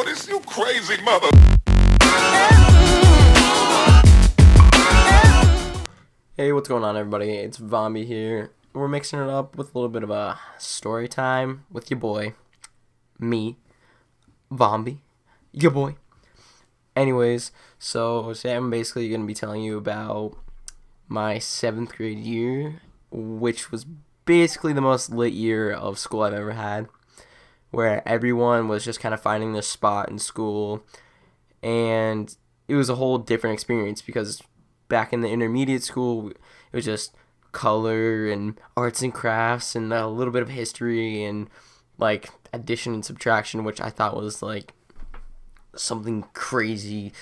Oh, this you crazy mother. Hey, what's going on, everybody? It's Vombie here. We're mixing it up with a little bit of a story time with your boy, me, Vombie, your boy. Anyways, so today I'm basically going to be telling you about my 7th grade year, which was basically the most lit year of school I've ever had, where everyone was just kind of finding their spot in school, and it was a whole different experience because back in the intermediate school, it was just color and arts and crafts and a little bit of history and like addition and subtraction, which I thought was like something crazy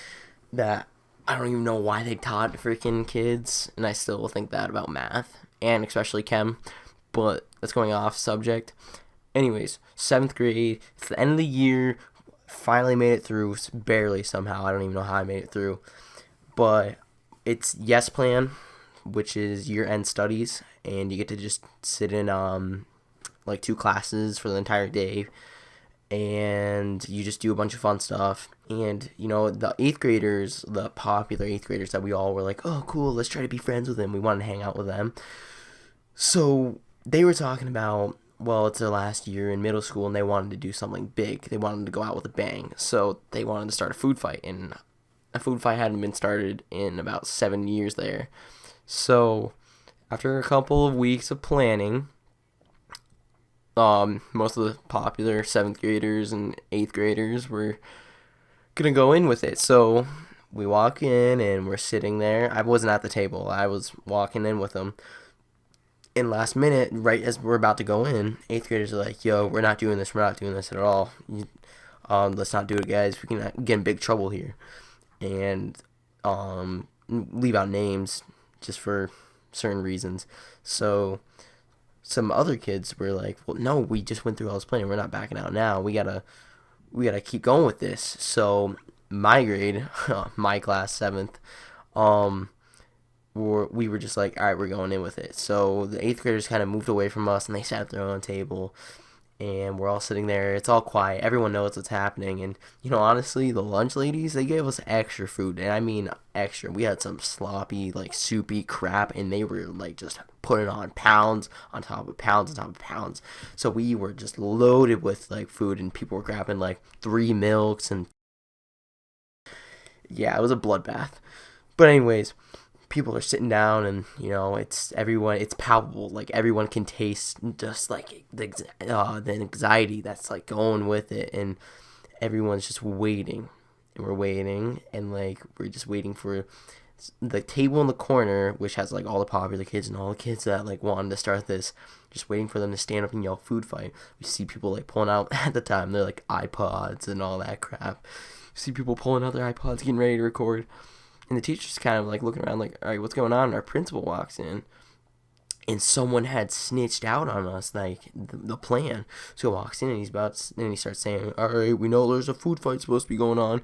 that I don't even know why they taught freaking kids, and I still think that about math and especially chem, but that's going off subject. Anyways, 7th grade, it's the end of the year, finally made it through, barely somehow, I don't even know how I made it through, but it's yes plan, which is year-end studies, and you get to just sit in like 2 classes for the entire day, and you just do a bunch of fun stuff. And you know, the 8th graders, the popular 8th graders that we all were like, oh cool, let's try to be friends with them, we wanted to hang out with them. So they were talking about, well, it's their last year in middle school and they wanted to do something big, they wanted to go out with a bang, so they wanted to start a food fight, and a food fight hadn't been started in about 7 years there. So after a couple of weeks of planning, most of the popular 7th graders and 8th graders were gonna go in with it. So we walk in and we're sitting there. I wasn't at the table, I was walking in with them. And last minute, right as we're about to go in, 8th graders are like, yo, we're not doing this at all. Let's not do it, guys, we can get in big trouble here. And leave out names just for certain reasons. So some other kids were like, well, no, we just went through all this planning, we're not backing out now, we gotta keep going with this. So my grade, my class, 7th, we were just like, all right, we're going in with it. So the 8th graders kind of moved away from us and they sat at their own table, and we're all sitting there. It's all quiet. Everyone knows what's happening. And, you know, honestly, the lunch ladies, they gave us extra food. And I mean extra. We had some sloppy, like, soupy crap, and they were, like, just putting on pounds on top of pounds on top of pounds. So we were just loaded with, like, food, and people were grabbing, like, 3 milks. And, yeah, it was a bloodbath. But anyways, people are sitting down, and you know, it's palpable, like everyone can taste just like the anxiety that's like going with it, and everyone's just waiting, and we're waiting, and like we're just waiting for the table in the corner, which has like all the popular kids and all the kids that like wanted to start this, just waiting for them to stand up and yell food fight. We see people like pulling out at the time they're like iPods and all that crap. We see people pulling out their iPods, getting ready to record. And the teacher's kind of like looking around like, all right, what's going on? And our principal walks in, and someone had snitched out on us, like the plan. So he walks in and he starts saying, all right, we know there's a food fight supposed to be going on.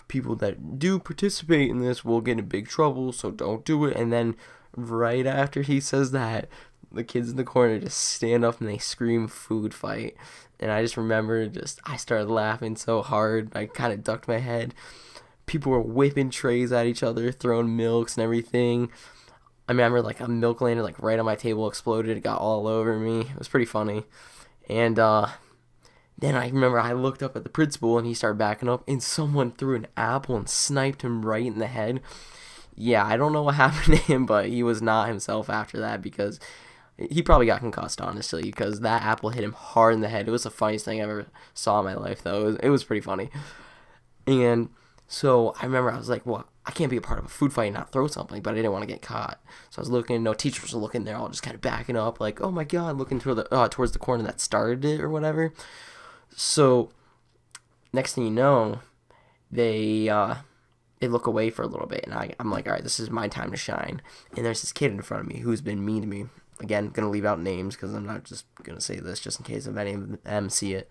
People that do participate in this will get in big trouble, so don't do it. And then right after he says that, the kids in the corner just stand up and they scream food fight. And I just remember I started laughing so hard, I kind of ducked my head. People were whipping trays at each other, throwing milks and everything. I remember like a milk landed like right on my table, exploded, it got all over me. It was pretty funny. And then I remember I looked up at the principal and he started backing up, and someone threw an apple and sniped him right in the head. Yeah, I don't know what happened to him, but he was not himself after that, because he probably got concussed, honestly, because that apple hit him hard in the head. It was the funniest thing I ever saw in my life, though. It was pretty funny. And so I remember I was like, well, I can't be a part of a food fight and not throw something, but I didn't want to get caught. So I was looking, no teachers were looking, they're all just kind of backing up, like, oh my god, looking towards the corner that started it or whatever. So next thing you know, they look away for a little bit, and I'm like, all right, this is my time to shine. And there's this kid in front of me who's been mean to me. Again, gonna leave out names because I'm not just gonna say this just in case if any of them see it.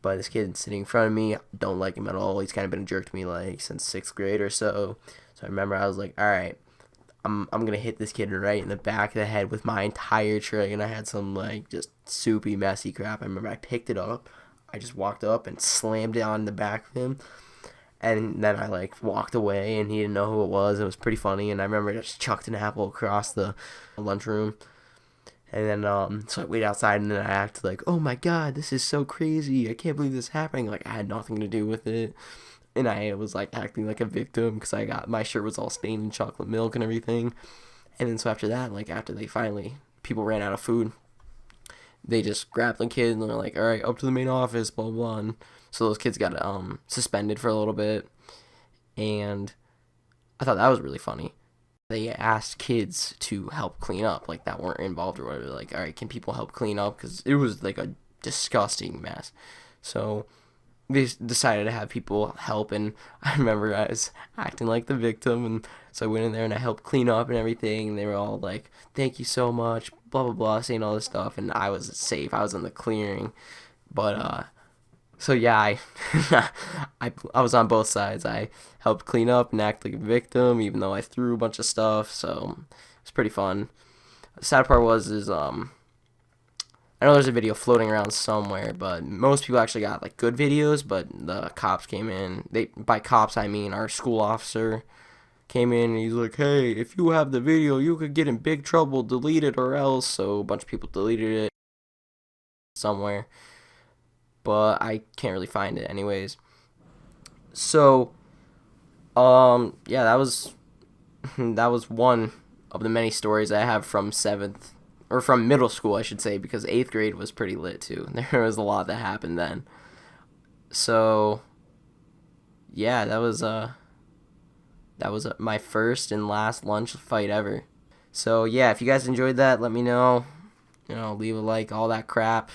But this kid sitting in front of me, don't like him at all. He's kind of been a jerk to me like since 6th grade or so. So I remember I was like, all right, I'm gonna hit this kid right in the back of the head with my entire tray, and I had some like just soupy, messy crap. I remember I picked it up, I just walked up and slammed it on the back of him. And then I like walked away, and he didn't know who it was. It was pretty funny, and I remember I just chucked an apple across the lunchroom. And then so I waited outside, and then I acted like, oh my god, this is so crazy. I can't believe this is happening. Like I had nothing to do with it, and I was like acting like a victim because I got my shirt was all stained in chocolate milk and everything. And then so after that, like after they finally people ran out of food, they just grabbed the kid and they're like, all right, up to the main office, blah blah. Blah. And so those kids got suspended for a little bit, and I thought that was really funny. They asked kids to help clean up, like that weren't involved or whatever. Like, all right, can people help clean up? Because it was like a disgusting mess. So they decided to have people help, and I remember I was acting like the victim, and so I went in there and I helped clean up and everything. And they were all like, "Thank you so much," blah blah blah, saying all this stuff, and I was safe. I was in the clearing, but so yeah, I was on both sides. I helped clean up and act like a victim, even though I threw a bunch of stuff. So it's pretty fun. The sad part is I know there's a video floating around somewhere, but most people actually got like good videos. But the cops came in. By cops I mean our school officer came in and he's like, "Hey, if you have the video, you could get in big trouble. Delete it or else." So a bunch of people deleted it somewhere, but I can't really find it anyways. So, yeah, that was that was one of the many stories I have from seventh or from middle school, I should say, because eighth grade was pretty lit too. There was a lot that happened then. So, yeah, that was my first and last lunch fight ever. So yeah, if you guys enjoyed that, let me know. Leave a like, all that crap.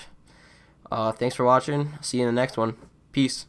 Thanks for watching. See you in the next one. Peace.